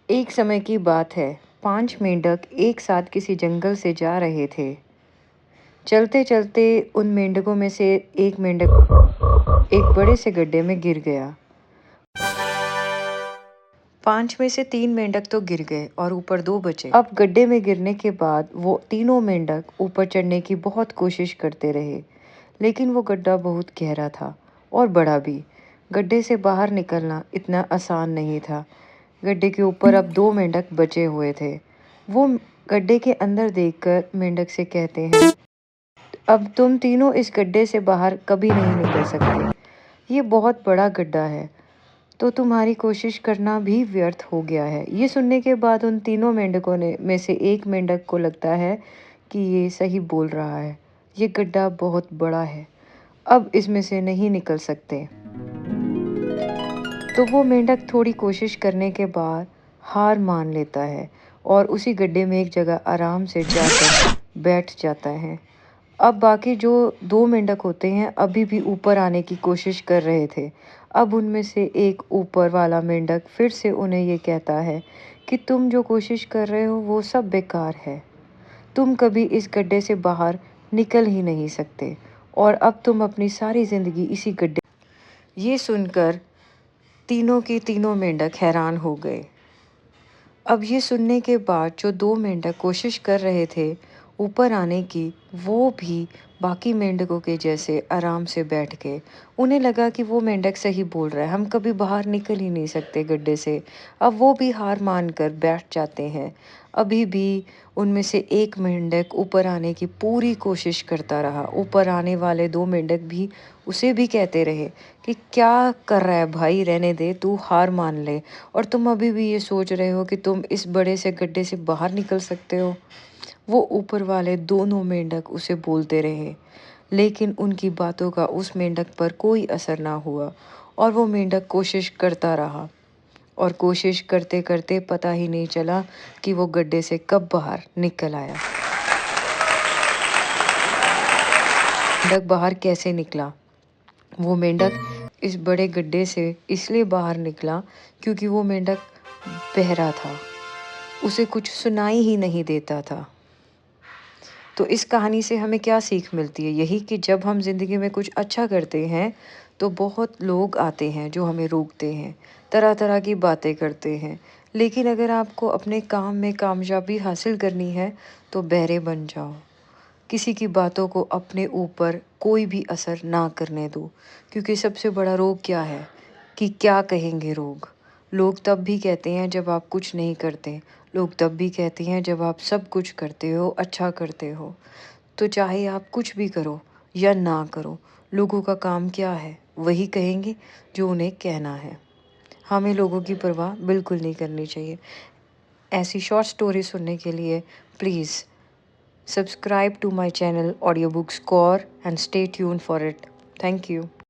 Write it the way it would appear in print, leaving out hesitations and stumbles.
एक समय की बात है, 5 मेंढक एक साथ किसी जंगल से जा रहे थे। चलते-चलते उन मेंढकों में से एक मेंढक एक बड़े से गड्ढे में गिर गया। 5 में से 3 मेंढक तो गिर गए और ऊपर 2 बचे। अब गड्ढे में गिरने के बाद वो तीनों मेंढक ऊपर चढ़ने की बहुत कोशिश करते रहे, लेकिन वो गड्ढा बहुत गहरा था और बड़ा भी। गड्ढे से बाहर निकलना इतना आसान नहीं था। गड्ढे के ऊपर अब 2 मेंढक बचे हुए थे। वो गड्ढे के अंदर देखकर मेंढक से कहते हैं, अब तुम तीनों इस गड्ढे से बाहर कभी नहीं निकल सकते। ये बहुत बड़ा गड्ढा है, तो तुम्हारी कोशिश करना भी व्यर्थ हो गया है। ये सुनने के बाद उन तीनों मेंढकों ने में से एक मेंढक को लगता है कि ये सही बोल रहा है। ये गड्ढा बहुत बड़ा है, अब इसमें से नहीं निकल सकते। तो वो मेंढक थोड़ी कोशिश करने के बाद हार मान लेता है और उसी गड्ढे में एक जगह आराम से जाकर बैठ जाता है। अब बाकी जो 2 मेंढक होते हैं अभी भी ऊपर आने की कोशिश कर रहे थे। अब उनमें से एक ऊपर वाला मेंढक फिर से उन्हें ये कहता है कि तुम जो कोशिश कर रहे हो वो सब बेकार है। तुम कभी इस गड्ढे से बाहर निकल ही नहीं सकते और अब तुम अपनी सारी ज़िंदगी इसी गड्ढे। ये सुनकर तीनों के तीनों मेंढक हैरान हो गए। अब ये सुनने के बाद जो 2 मेंढक कोशिश कर रहे थे ऊपर आने की, वो भी बाकी मेंढकों के जैसे आराम से बैठ गए। उन्हें लगा कि वो मेंढक सही बोल रहा है, हम कभी बाहर निकल ही नहीं सकते गड्ढे से। अब वो भी हार मानकर बैठ जाते हैं। अभी भी उनमें से एक मेंढक ऊपर आने की पूरी कोशिश करता रहा। ऊपर आने वाले 2 मेंढक भी उसे भी कहते रहे कि क्या कर रहा है भाई, रहने दे, तू हार मान ले और तुम अभी भी ये सोच रहे हो कि तुम इस बड़े से गड्ढे से बाहर निकल सकते हो। वो ऊपर वाले दोनों मेंढक उसे बोलते रहे, लेकिन उनकी बातों का उस मेंढक पर कोई असर ना हुआ और वो मेंढक कोशिश करता रहा और कोशिश करते-करते पता ही नहीं चला कि वो गड्ढे से कब बाहर निकल आया। मेंढक बाहर कैसे निकला? वो मेंढक इस बड़े गड्ढे से इसलिए बाहर निकला क्योंकि वो मेंढक बहरा था। उसे कुछ सुनाई ही नहीं देता था। तो इस कहानी से हमें क्या सीख मिलती है? यही कि जब हम ज़िंदगी में कुछ अच्छा करते हैं, तो बहुत लोग आते हैं जो हमें रोकते हैं, तरह-तरह की बातें करते हैं। लेकिन अगर आपको अपने काम में कामयाबी हासिल करनी है, तो बहरे बन जाओ। किसी की बातों को अपने ऊपर कोई भी असर ना करने दो, क्योंकि सबसे बड़ा रोग क्या है कि क्या कहेंगे लोग। लोग तब भी कहते हैं जब आप कुछ नहीं करते, लोग तब भी कहते हैं जब आप सब कुछ करते हो, अच्छा करते हो। तो चाहे आप कुछ भी करो या ना करो, लोगों का काम क्या है, वही कहेंगे जो उन्हें कहना है। हमें लोगों की परवाह बिल्कुल नहीं करनी चाहिए। ऐसी शॉर्ट स्टोरी सुनने के लिए please subscribe to my channel Audiobook Score and stay tuned for it. Thank you.